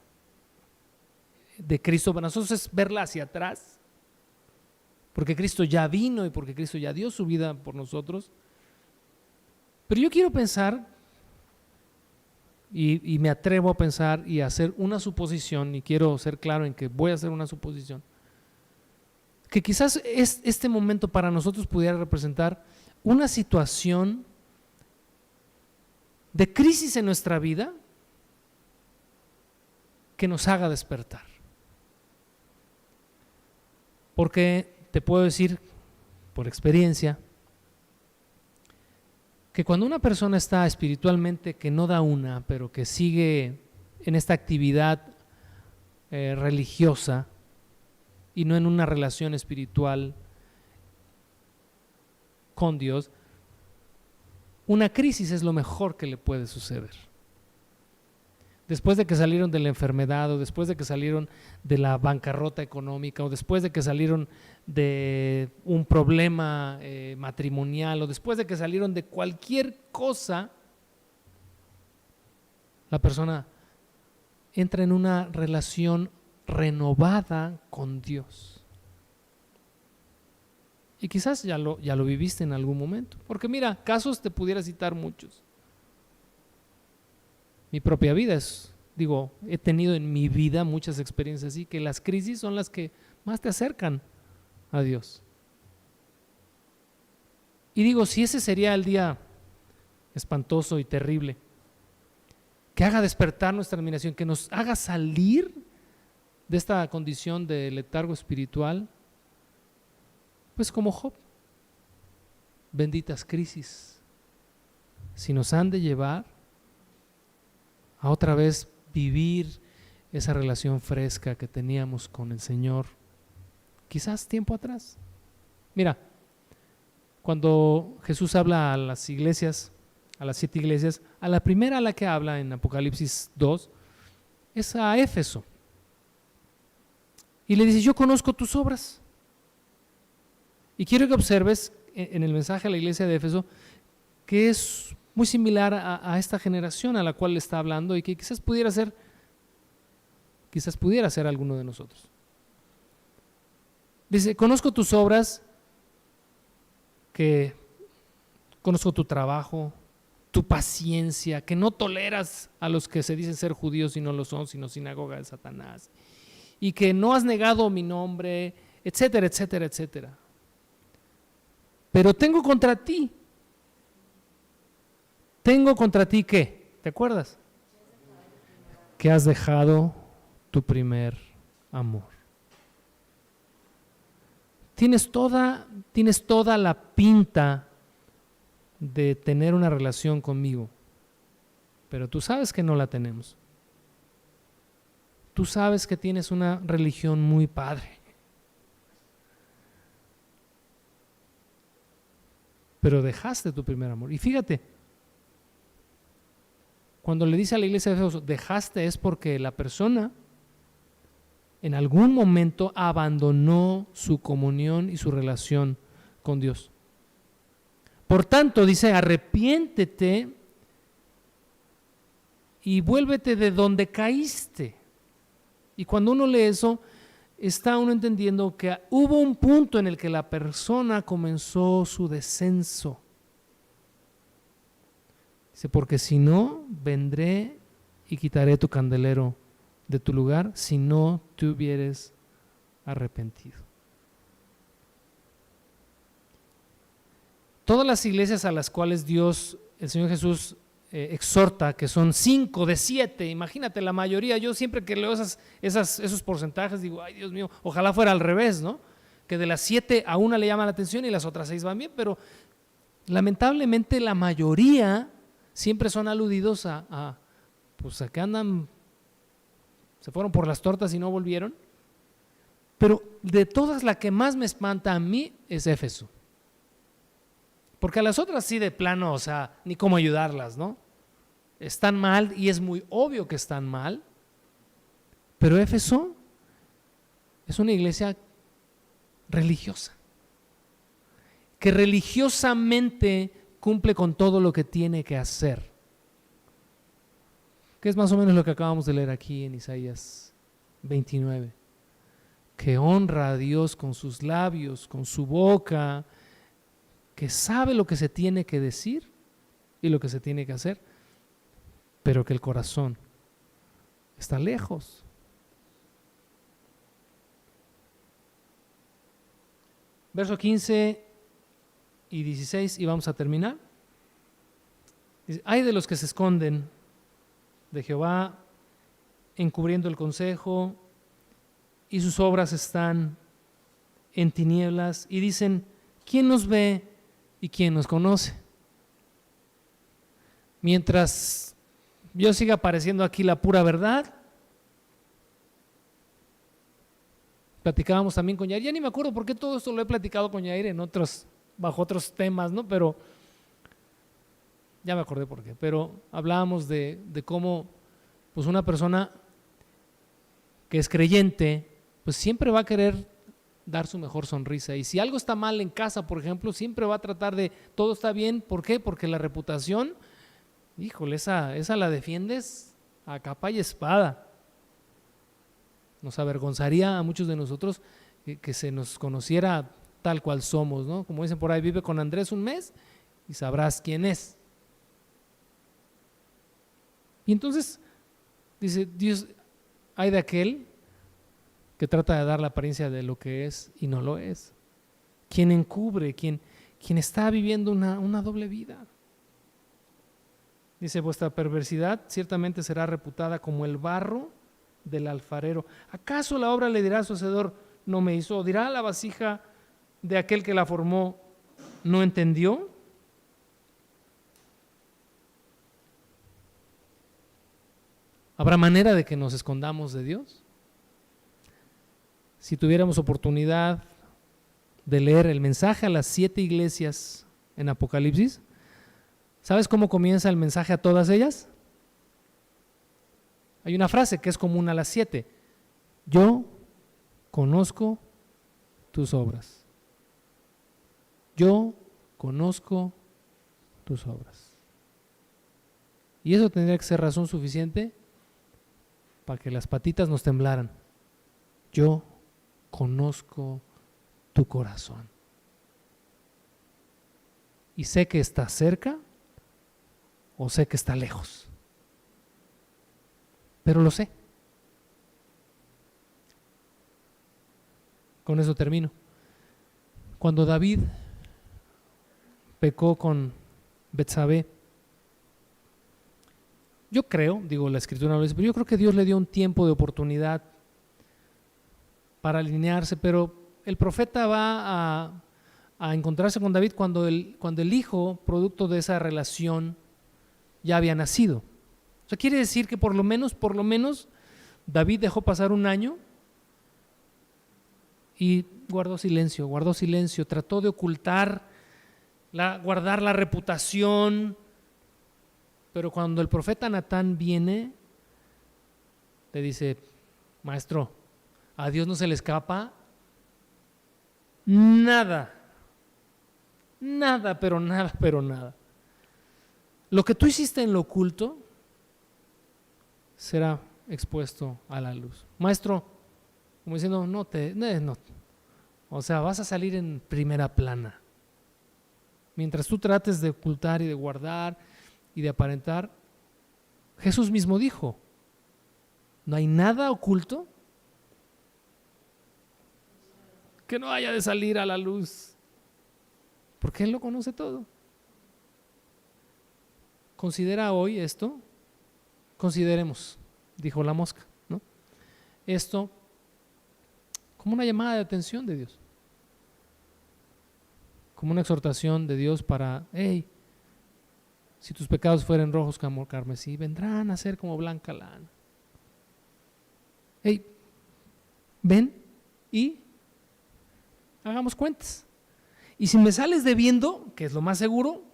de Cristo, para nosotros es verla hacia atrás, porque Cristo ya vino y porque Cristo ya dio su vida por nosotros. Pero yo quiero pensar, y me atrevo a pensar y a hacer una suposición, y quiero ser claro en que voy a hacer una suposición, que quizás este momento para nosotros pudiera representar una situación de crisis en nuestra vida que nos haga despertar. Porque te puedo decir por experiencia que cuando una persona está espiritualmente que no da una, pero que sigue en esta actividad religiosa y no en una relación espiritual con Dios, una crisis es lo mejor que le puede suceder. Después de que salieron de la enfermedad, o después de que salieron de la bancarrota económica, o después de que salieron de un problema matrimonial, o después de que salieron de cualquier cosa, la persona entra en una relación renovada con Dios. Y quizás ya lo viviste en algún momento, porque mira, casos te pudiera citar muchos. Mi propia vida he tenido en mi vida muchas experiencias así, que las crisis son las que más te acercan a Dios. Y digo, si ese sería el día espantoso y terrible, que haga despertar nuestra admiración, que nos haga salir de esta condición de letargo espiritual, pues como Job, benditas crisis, si nos han de llevar a otra vez vivir esa relación fresca que teníamos con el Señor, quizás tiempo atrás. Mira, cuando Jesús habla a las iglesias, a las 7 iglesias, a la primera a la que habla en Apocalipsis 2 es a Éfeso. Y le dice, yo conozco tus obras. Y quiero que observes en el mensaje a la iglesia de Éfeso que es muy similar a esta generación a la cual le está hablando y que quizás pudiera ser alguno de nosotros. Dice, conozco tus obras, que conozco tu trabajo, tu paciencia, que no toleras a los que se dicen ser judíos y no lo son, sino sinagoga de Satanás, y que no has negado mi nombre, etcétera, etcétera, etcétera. Pero tengo contra ti ¿qué? ¿Te acuerdas? Que has dejado tu primer amor. Tienes toda la pinta de tener una relación conmigo, pero tú sabes que no la tenemos. Tú sabes que tienes una religión muy padre, pero dejaste tu primer amor. Y fíjate, cuando le dice a la iglesia de Éfeso, dejaste, es porque la persona en algún momento abandonó su comunión y su relación con Dios. Por tanto, dice, arrepiéntete y vuélvete de donde caíste. Y cuando uno lee eso, está uno entendiendo que hubo un punto en el que la persona comenzó su descenso. Dice, porque si no, vendré y quitaré tu candelero de tu lugar si no te hubieres arrepentido. Todas las iglesias a las cuales el Señor Jesús exhorta, que son 5 de 7, imagínate la mayoría, yo siempre que leo esos porcentajes digo, ay Dios mío, ojalá fuera al revés, ¿no? Que de las 7 a una le llama la atención y las otras 6 van bien, pero lamentablemente la mayoría siempre son aludidos a que andan, se fueron por las tortas y no volvieron. Pero de todas, la que más me espanta a mí es Éfeso. Porque a las otras sí de plano, o sea, ni cómo ayudarlas, ¿no? Están mal y es muy obvio que están mal. Pero Éfeso es una iglesia religiosa, que religiosamente cumple con todo lo que tiene que hacer. Que es más o menos lo que acabamos de leer aquí en Isaías 29. Que honra a Dios con sus labios, con su boca, que sabe lo que se tiene que decir y lo que se tiene que hacer, pero que el corazón está lejos. Verso 15 y 16, y vamos a terminar. Dice: hay de los que se esconden de Jehová, encubriendo el consejo, y sus obras están en tinieblas, y dicen: ¿quién nos ve y quién nos conoce? Mientras yo siga apareciendo aquí la pura verdad. Platicábamos también con Yair, ya ni me acuerdo por qué todo esto lo he platicado con Yair en otros, bajo otros temas, ¿no? Pero ya me acordé por qué. Pero hablábamos de cómo pues una persona que es creyente, pues siempre va a querer dar su mejor sonrisa. Y si algo está mal en casa, por ejemplo, siempre va a tratar de todo está bien. ¿Por qué? Porque la reputación, híjole, esa la defiendes a capa y espada. Nos avergonzaría a muchos de nosotros que se nos conociera tal cual somos, ¿no? Como dicen por ahí, vive con Andrés un mes y sabrás quién es. Y entonces, dice Dios, hay de aquel que trata de dar la apariencia de lo que es y no lo es. Quien encubre, quien está viviendo una doble vida. Dice: vuestra perversidad ciertamente será reputada como el barro del alfarero. ¿Acaso la obra le dirá a su hacedor, no me hizo? ¿O dirá la vasija de aquel que la formó, no entendió? ¿Habrá manera de que nos escondamos de Dios? Si tuviéramos oportunidad de leer el mensaje a las 7 iglesias en Apocalipsis, ¿sabes cómo comienza el mensaje a todas ellas? Hay una frase que es común a las 7. Yo conozco tus obras. Yo conozco tus obras. Y eso tendría que ser razón suficiente para que las patitas nos temblaran. Yo conozco tu corazón. Y sé que está cerca o sé que está lejos. Pero lo sé. Con eso termino. Cuando David pecó con Betsabé, yo creo, digo la escritura no lo dice, pero yo creo que Dios le dio un tiempo de oportunidad para alinearse, pero el profeta va a encontrarse con David cuando el hijo, producto de esa relación, ya había nacido. O sea, quiere decir que por lo menos, David dejó pasar un año y guardó silencio, trató de ocultar, guardar la reputación, pero cuando el profeta Natán viene, le dice: maestro, a Dios no se le escapa nada, pero nada. Lo que tú hiciste en lo oculto será expuesto a la luz. Maestro, como diciendo, no, o sea, vas a salir en primera plana. Mientras tú trates de ocultar y de guardar y de aparentar, Jesús mismo dijo: no hay nada oculto que no haya de salir a la luz, porque Él lo conoce todo. Considera hoy esto, consideremos, dijo la mosca, ¿no? Esto como una llamada de atención de Dios, como una exhortación de Dios para: hey, si tus pecados fueren rojos como carmesí, vendrán a ser como blanca lana. Hey, ven y hagamos cuentas. Y si me sales debiendo, que es lo más seguro,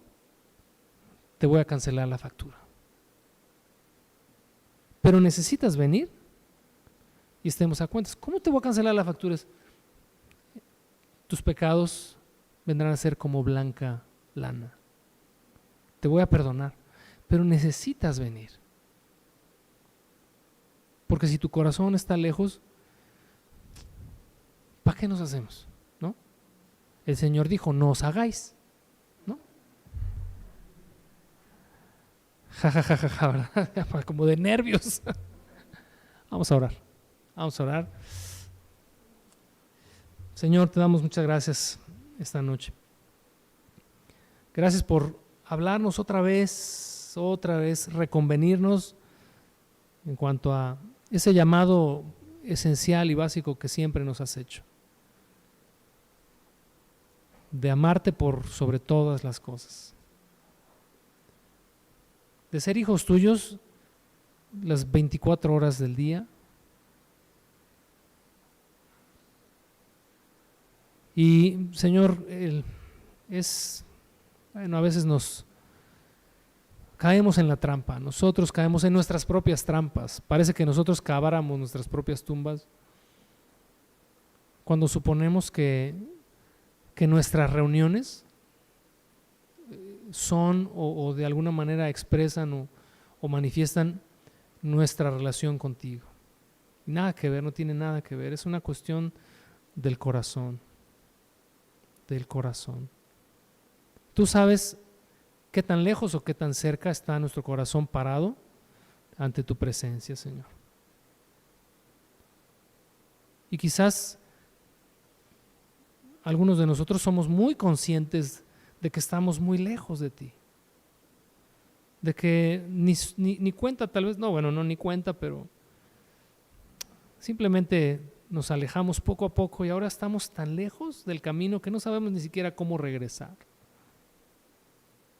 te voy a cancelar la factura. Pero necesitas venir y estemos a cuentas. ¿Cómo te voy a cancelar la factura? Tus pecados vendrán a ser como blanca lana. Te voy a perdonar, pero necesitas venir. Porque si tu corazón está lejos, ¿para qué nos hacemos? ¿No? El Señor dijo, no os hagáis, ¿no? Ja, ja, ja, ja, ja, ¿verdad? Como de nervios. Vamos a orar, vamos a orar. Señor, te damos muchas gracias esta noche. Gracias por hablarnos otra vez, reconvenirnos en cuanto a ese llamado esencial y básico que siempre nos has hecho, de amarte por sobre todas las cosas, de ser hijos tuyos las 24 horas del día, y Señor, a veces nos caemos en la trampa, nosotros caemos en nuestras propias trampas, parece que nosotros caváramos nuestras propias tumbas cuando suponemos que nuestras reuniones son o de alguna manera expresan o manifiestan nuestra relación contigo. Nada que ver, no tiene nada que ver, es una cuestión del corazón, del corazón. Tú sabes qué tan lejos o qué tan cerca está nuestro corazón parado ante tu presencia, Señor. Y quizás algunos de nosotros somos muy conscientes de que estamos muy lejos de ti, de que ni cuenta tal vez, no, bueno, no ni cuenta, pero simplemente nos alejamos poco a poco y ahora estamos tan lejos del camino que no sabemos ni siquiera cómo regresar.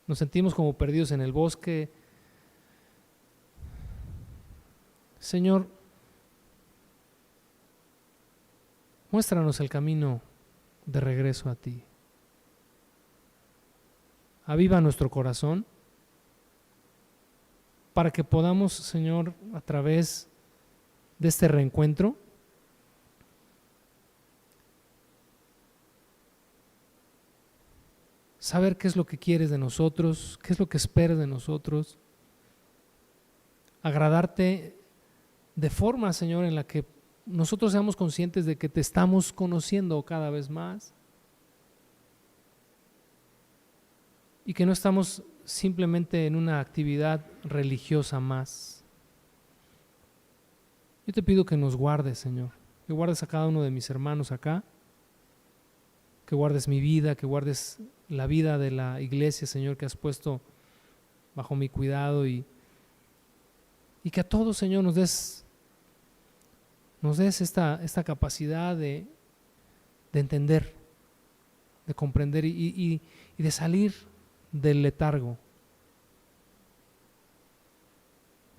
Nos sentimos como perdidos en el bosque. Señor, muéstranos el camino de regreso a ti. Aviva nuestro corazón para que podamos, Señor, a través de este reencuentro, saber qué es lo que quieres de nosotros, qué es lo que esperas de nosotros, agradarte de forma, Señor, en la que nosotros seamos conscientes de que te estamos conociendo cada vez más y que no estamos simplemente en una actividad religiosa más. Yo te pido que nos guardes, Señor, que guardes a cada uno de mis hermanos acá, que guardes mi vida, que guardes la vida de la iglesia, Señor, que has puesto bajo mi cuidado y que a todos, Señor, nos des esta capacidad de entender, de comprender y de salir del letargo.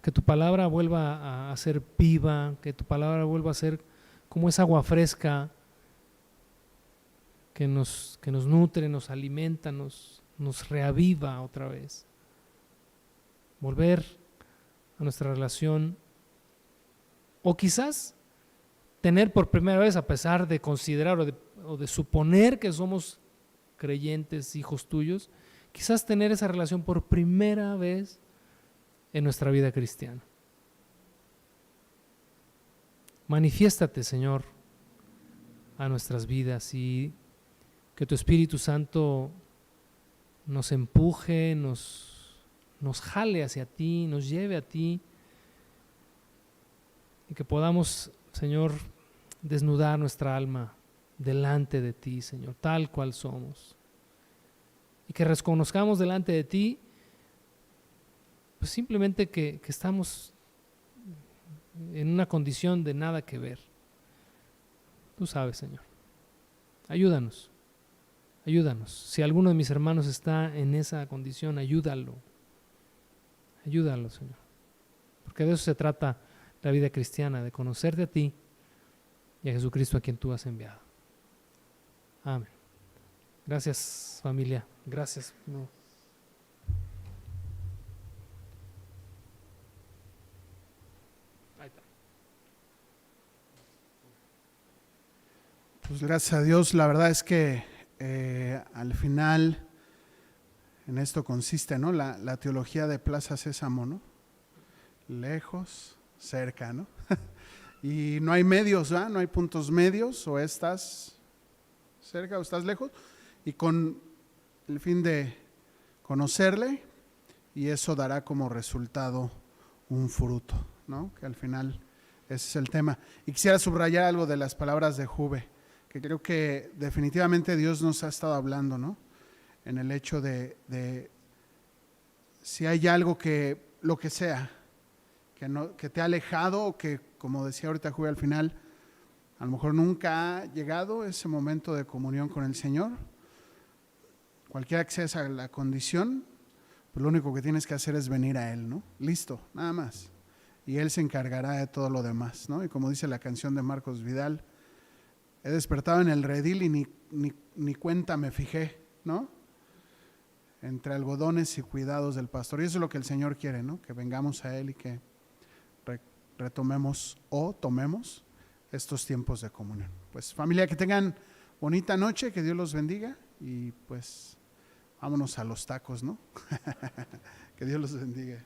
Que tu palabra vuelva a ser viva, que tu palabra vuelva a ser como esa agua fresca que nos nutre, nos alimenta, nos reaviva otra vez. Volver a nuestra relación, o quizás tener por primera vez, a pesar de considerar o de suponer que somos creyentes, hijos tuyos, quizás tener esa relación por primera vez en nuestra vida cristiana. Manifiéstate, Señor, a nuestras vidas y que tu Espíritu Santo nos empuje, nos jale hacia ti, nos lleve a ti y que podamos, Señor, desnudar nuestra alma delante de ti, Señor, tal cual somos. Y que reconozcamos delante de ti, pues simplemente que estamos en una condición de nada que ver. Tú sabes, Señor. Ayúdanos. Si alguno de mis hermanos está en esa condición, ayúdalo. Ayúdalo, Señor. Porque de eso se trata la vida cristiana, de conocerte a ti y a Jesucristo a quien tú has enviado. Amén. Gracias, familia. Gracias. No. Pues gracias a Dios, la verdad es que al final en esto consiste, ¿no? La teología de Plaza Sésamo, ¿no? Lejos, cerca, ¿no? Y no hay medios, ¿verdad? No hay puntos medios, o estás cerca o estás lejos, y con el fin de conocerle, y eso dará como resultado un fruto, ¿no? Que al final ese es el tema. Y quisiera subrayar algo de las palabras de Juve, que creo que definitivamente Dios nos ha estado hablando, ¿no? En el hecho de si hay algo que, lo que sea, que te ha alejado, o que, como decía ahorita Juve al final, a lo mejor nunca ha llegado ese momento de comunión con el Señor, cualquiera que sea esa la condición, pues lo único que tienes que hacer es venir a Él, ¿no? Listo, nada más. Y Él se encargará de todo lo demás, ¿no? Y como dice la canción de Marcos Vidal, he despertado en el redil y ni cuenta me fijé, ¿no? Entre algodones y cuidados del pastor. Y eso es lo que el Señor quiere, ¿no? Que vengamos a Él y que retomemos o tomemos estos tiempos de comunión. Pues familia, que tengan bonita noche, que Dios los bendiga y pues vámonos a los tacos, ¿no? Que Dios los bendiga.